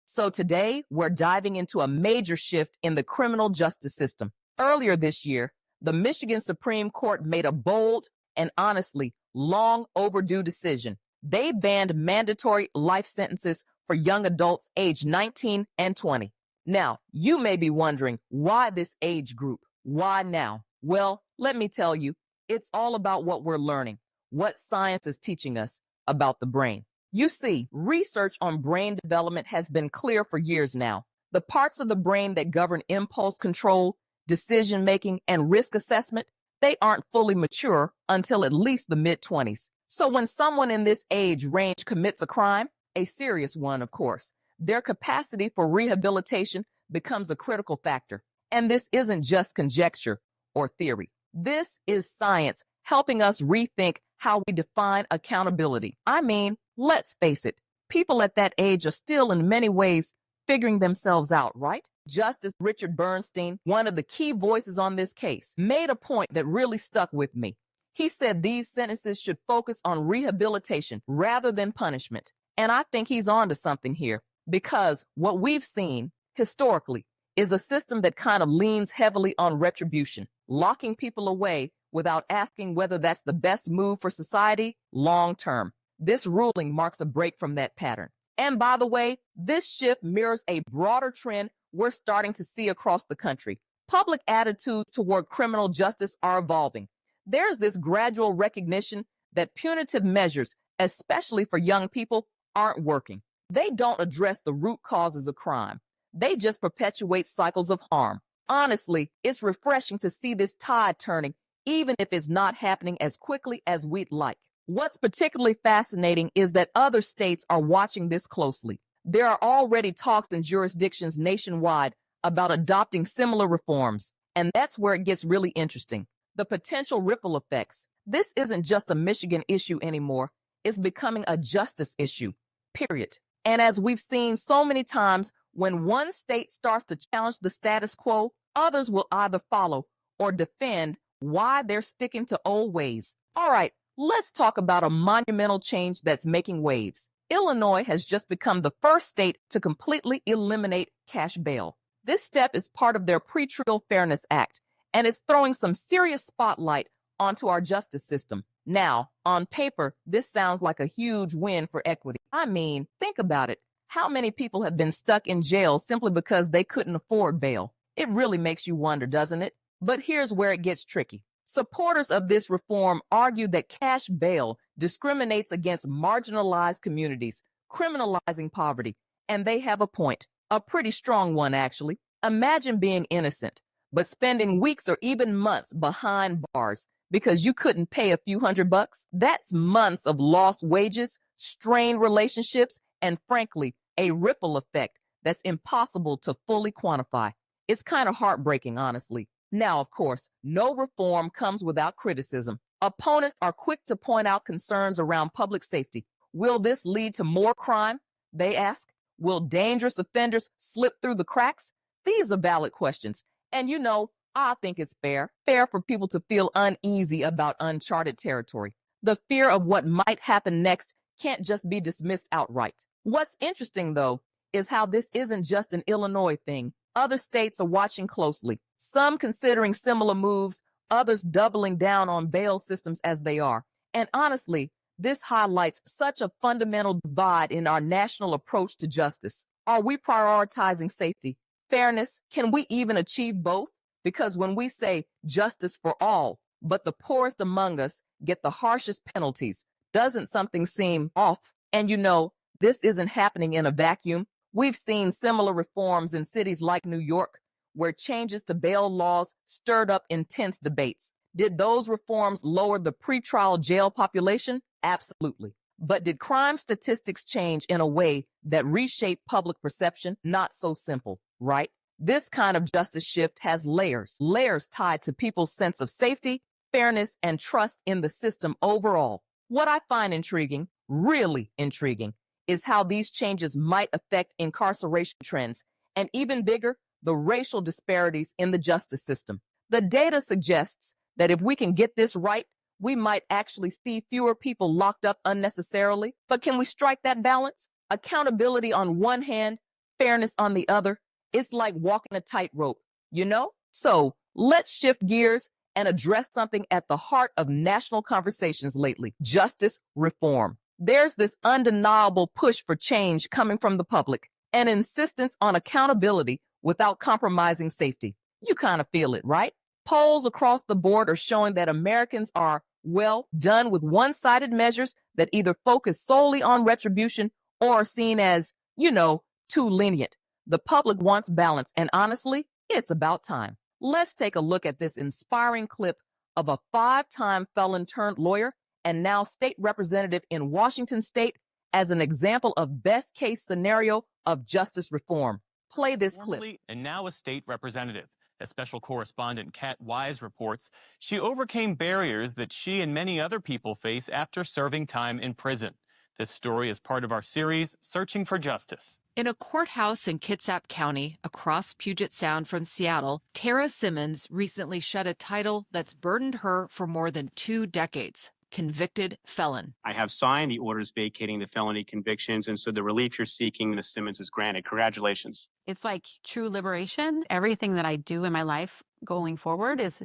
So today, we're diving into a major shift in the criminal justice system. Earlier this year, the Michigan Supreme Court made a bold and honestly long overdue decision. They banned mandatory life sentences for young adults aged 19 and 20. Now, you may be wondering, why this age group? Why now? Well, let me tell you, it's all about what we're learning, what science is teaching us about the brain. You see, research on brain development has been clear for years now. The parts of the brain that govern impulse control, decision-making, and risk assessment, they aren't fully mature until at least the mid-20s. So when someone in this age range commits a crime, a serious one, of course, their capacity for rehabilitation becomes a critical factor. And this isn't just conjecture or theory. This is science helping us rethink how we define accountability. I mean, let's face it, people at that age are still in many ways figuring themselves out, right? Justice Richard Bernstein, one of the key voices on this case, made a point that really stuck with me. He said these sentences should focus on rehabilitation rather than punishment. And I think he's on to something here, because what we've seen historically is a system that kind of leans heavily on retribution, locking people away without asking whether that's the best move for society long term. This ruling marks a break from that pattern. And by the way, this shift mirrors a broader trend we're starting to see across the country. Public attitudes toward criminal justice are evolving. There's this gradual recognition that punitive measures, especially for young people, aren't working. They don't address the root causes of crime. They just perpetuate cycles of harm. Honestly, it's refreshing to see this tide turning, even if it's not happening as quickly as we'd like. What's particularly fascinating is that other states are watching this closely. There are already talks in jurisdictions nationwide about adopting similar reforms, and that's where it gets really interesting. The potential ripple effects. This isn't just a Michigan issue anymore. It's becoming a justice issue, period. And as we've seen so many times, when one state starts to challenge the status quo, others will either follow or defend why they're sticking to old ways. All right, let's talk about a monumental change that's making waves. Illinois has just become the first state to completely eliminate cash bail. This step is part of their Pretrial Fairness Act, and it's throwing some serious spotlight onto our justice system. Now, on paper, this sounds like a huge win for equity. I mean, think about it. How many people have been stuck in jail simply because they couldn't afford bail? It really makes you wonder, doesn't it? But here's where it gets tricky. Supporters of this reform argue that cash bail discriminates against marginalized communities, criminalizing poverty. And they have a point, a pretty strong one, actually. Imagine being innocent, but spending weeks or even months behind bars because you couldn't pay a few $100. That's months of lost wages, strained relationships, and frankly, a ripple effect that's impossible to fully quantify. It's kind of heartbreaking, honestly. Now, of course, no reform comes without criticism. Opponents are quick to point out concerns around public safety. Will this lead to more crime? They ask. Will dangerous offenders slip through the cracks? These are valid questions. And you know, I think it's fair for people to feel uneasy about uncharted territory. The fear of what might happen next can't just be dismissed outright. What's interesting, though, is how this isn't just an Illinois thing. Other states are watching closely, some considering similar moves, others doubling down on bail systems as they are. And honestly, this highlights such a fundamental divide in our national approach to justice. Are we prioritizing safety, fairness? Can we even achieve both? Because when we say justice for all, but the poorest among us get the harshest penalties, doesn't something seem off? And you know, this isn't happening in a vacuum. We've seen similar reforms in cities like New York, where changes to bail laws stirred up intense debates. Did those reforms lower the pretrial jail population? Absolutely. But did crime statistics change in a way that reshaped public perception? Not so simple, right? This kind of justice shift has layers tied to people's sense of safety, fairness, and trust in the system overall. What I find intriguing, really intriguing, is how these changes might affect incarceration trends, and even bigger, the racial disparities in the justice system. The data suggests that if we can get this right, we might actually see fewer people locked up unnecessarily. But can we strike that balance? Accountability on one hand, fairness on the other. It's like walking a tightrope, you know? So let's shift gears and address something at the heart of national conversations lately: justice reform. There's this undeniable push for change coming from the public, an insistence on accountability without compromising safety. You kind of feel it, right? Polls across the board are showing that Americans are, well, done with one-sided measures that either focus solely on retribution or are seen as, too lenient. The public wants balance, and honestly, it's about time. Let's take a look at this inspiring clip of a 5-time felon turned lawyer and now state representative in Washington state as an example of best case scenario of justice reform. Play this clip. And now a state representative. As special correspondent Kat Wise reports, she overcame barriers that she and many other people face after serving time in prison. This story is part of our series, Searching for Justice. In a courthouse in Kitsap County, across Puget Sound from Seattle, Tara Simmons recently shed a title that's burdened her for more than 2 decades: convicted felon. I have signed the orders vacating the felony convictions, and so the relief you're seeking, Ms. Simmons, is granted. Congratulations. It's like true liberation. Everything that I do in my life going forward is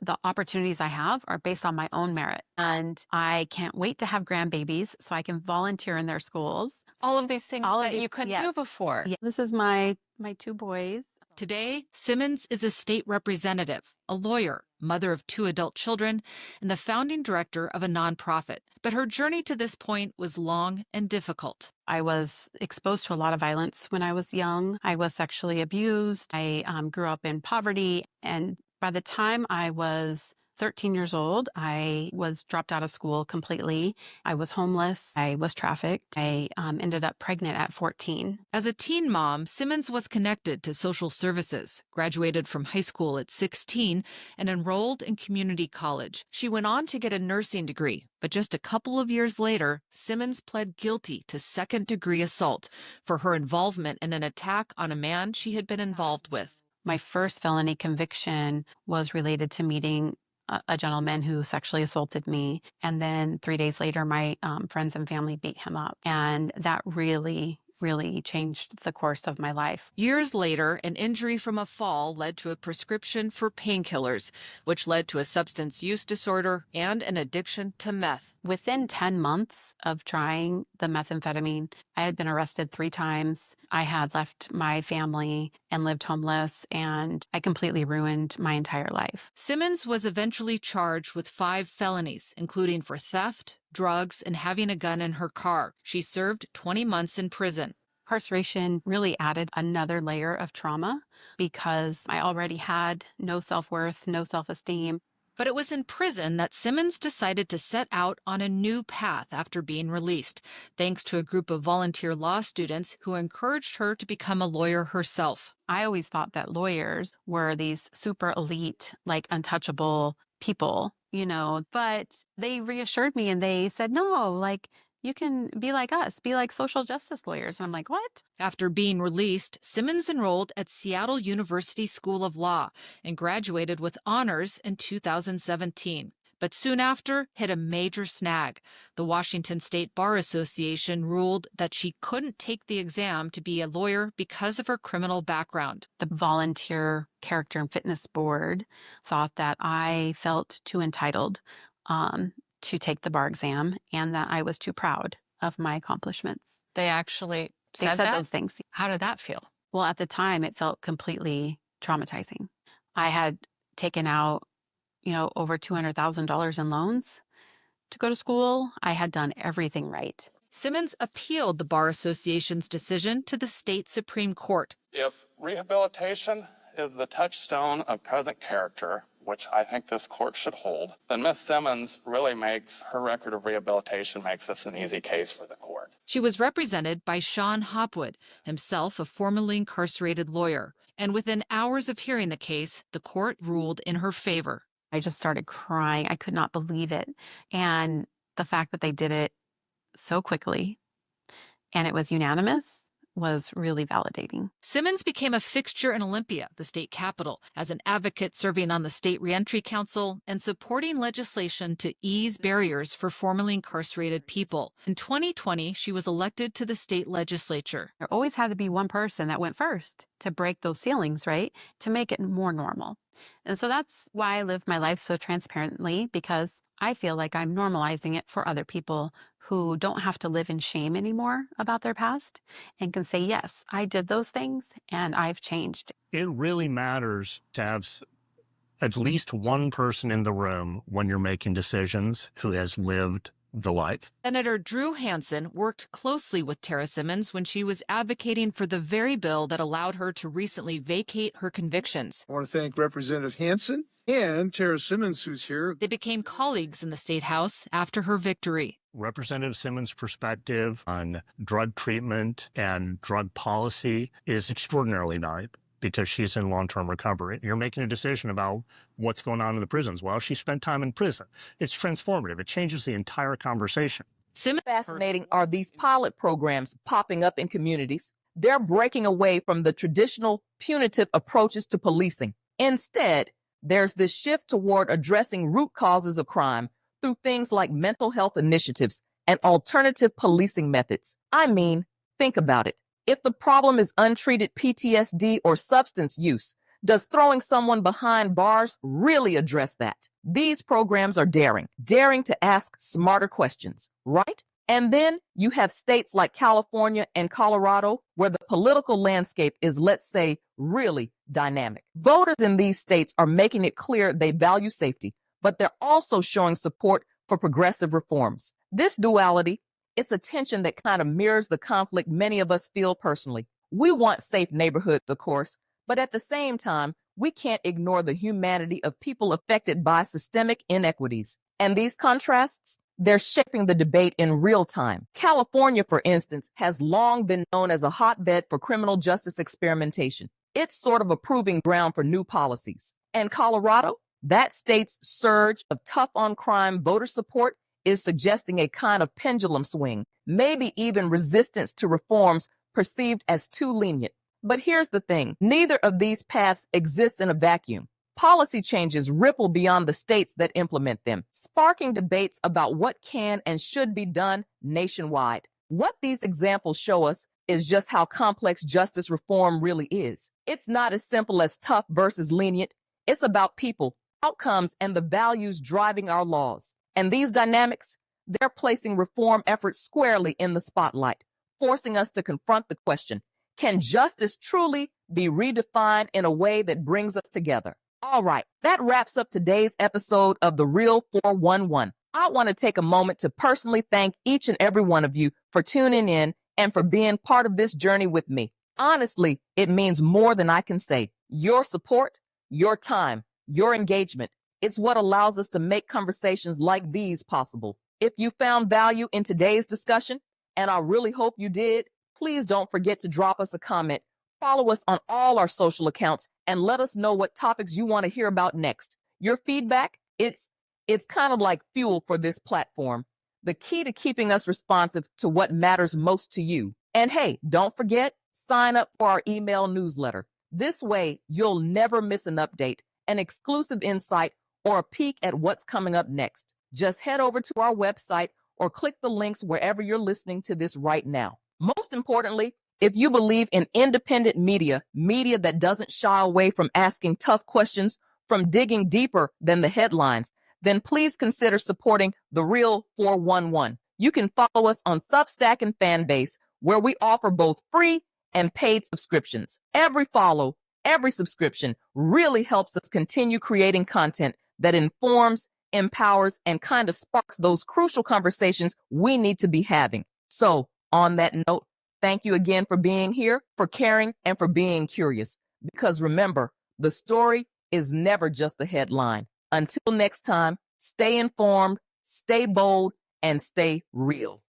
the opportunities I have are based on my own merit. And I can't wait to have grandbabies so I can volunteer in their schools. All of these things that you couldn't do before. Yeah. This is my 2 boys. Today, Simmons is a state representative, a lawyer, mother of 2 adult children, and the founding director of a nonprofit. But her journey to this point was long and difficult. I was exposed to a lot of violence when I was young. I was sexually abused. I grew up in poverty. And by the time I was 13 years old, I was dropped out of school completely. I was homeless. I was trafficked. I ended up pregnant at 14. As a teen mom, Simmons was connected to social services, graduated from high school at 16, and enrolled in community college. She went on to get a nursing degree, but just a couple of years later, Simmons pled guilty to second-degree assault for her involvement in an attack on a man she had been involved with. My first felony conviction was related to meeting a gentleman who sexually assaulted me. And then 3 days later, my friends and family beat him up. And that really changed the course of my life. Years later, an injury from a fall led to a prescription for painkillers, which led to a substance use disorder and an addiction to meth. Within 10 months of trying the methamphetamine, I had been arrested 3 times. I had left my family and lived homeless, and I completely ruined my entire life. Simmons was eventually charged with 5 felonies, including for theft, drugs, and having a gun in her car. She served 20 months in prison. Incarceration really added another layer of trauma because I already had no self-worth, no self-esteem. But it was in prison that Simmons decided to set out on a new path after being released, thanks to a group of volunteer law students who encouraged her to become a lawyer herself. I always thought that lawyers were these super elite, like untouchable people, but they reassured me and they said, no, like, you can be like us, be like social justice lawyers. And I'm like, what? After being released, Simmons enrolled at Seattle University School of Law and graduated with honors in 2017. But soon after, hit a major snag. The Washington State Bar Association ruled that she couldn't take the exam to be a lawyer because of her criminal background. The Volunteer Character and Fitness Board thought that I felt too entitled to take the bar exam and that I was too proud of my accomplishments. They actually They said those things. How did that feel? Well, at the time, it felt completely traumatizing. I had taken out, over $200,000 in loans to go to school. I had done everything right. Simmons appealed the Bar Association's decision to the state Supreme Court. If rehabilitation is the touchstone of present character, which I think this court should hold, then Ms. Simmons really makes her record of rehabilitation makes this an easy case for the court. She was represented by Sean Hopwood, himself a formerly incarcerated lawyer. And within hours of hearing the case, the court ruled in her favor. I just started crying. I could not believe it. And the fact that they did it so quickly and it was unanimous was really validating. Simmons became a fixture in Olympia, the state capital, as an advocate serving on the State Reentry Council and supporting legislation to ease barriers for formerly incarcerated people. In 2020, she was elected to the state legislature. There always had to be one person that went first to break those ceilings, right? To make it more normal. And so that's why I live my life so transparently, because I feel like I'm normalizing it for other people who don't have to live in shame anymore about their past and can say, yes, I did those things and I've changed. It really matters to have at least one person in the room when you're making decisions who has lived the life. Senator Drew Hansen worked closely with Tara Simmons when she was advocating for the very bill that allowed her to recently vacate her convictions. I want to thank Representative Hansen and Tara Simmons, who's here. They became colleagues in the State House after her victory. Representative Simmons' perspective on drug treatment and drug policy is extraordinarily valuable because she's in long-term recovery. You're making a decision about what's going on in the prisons. Well, she spent time in prison. It's transformative. It changes the entire conversation. Fascinating are these pilot programs popping up in communities. They're breaking away from the traditional punitive approaches to policing. Instead, there's this shift toward addressing root causes of crime through things like mental health initiatives and alternative policing methods. I mean, think about it. If the problem is untreated PTSD or substance use, does throwing someone behind bars really address that? These programs are daring to ask smarter questions, right? And then you have states like California and Colorado where the political landscape is, let's say, really dynamic. Voters in these states are making it clear they value safety, but they're also showing support for progressive reforms. This duality, it's a tension that kind of mirrors the conflict many of us feel personally. We want safe neighborhoods, of course, but at the same time, we can't ignore the humanity of people affected by systemic inequities. And these contrasts, they're shaping the debate in real time. California, for instance, has long been known as a hotbed for criminal justice experimentation. It's sort of a proving ground for new policies. And Colorado, that state's surge of tough-on-crime voter support is suggesting a kind of pendulum swing, maybe even resistance to reforms perceived as too lenient. But here's the thing, neither of these paths exists in a vacuum. Policy changes ripple beyond the states that implement them, sparking debates about what can and should be done nationwide. What these examples show us is just how complex justice reform really is. It's not as simple as tough versus lenient. It's about people, outcomes, and the values driving our laws. And these dynamics, they're placing reform efforts squarely in the spotlight, forcing us to confront the question, can justice truly be redefined in a way that brings us together? All right, that wraps up today's episode of The Real 411. I want to take a moment to personally thank each and every one of you for tuning in and for being part of this journey with me. Honestly, it means more than I can say. Your support, your time, your engagement, it's what allows us to make conversations like these possible. If you found value in today's discussion, and I really hope you did, please don't forget to drop us a comment. Follow us on all our social accounts and let us know what topics you want to hear about next. Your feedback, it's kind of like fuel for this platform, the key to keeping us responsive to what matters most to you. And hey, don't forget, sign up for our email newsletter. This way, you'll never miss an update, an exclusive insight, or a peek at what's coming up next. Just head over to our website or click the links wherever you're listening to this right now. Most importantly, if you believe in independent media that doesn't shy away from asking tough questions, from digging deeper than the headlines, then please consider supporting The Real 411. You can follow us on Substack and Fanbase, where we offer both free and paid subscriptions. Every follow, every subscription really helps us continue creating content that informs, empowers, and kind of sparks those crucial conversations we need to be having. So, on that note, thank you again for being here, for caring, and for being curious. Because remember, the story is never just the headline. Until next time, stay informed, stay bold, and stay real.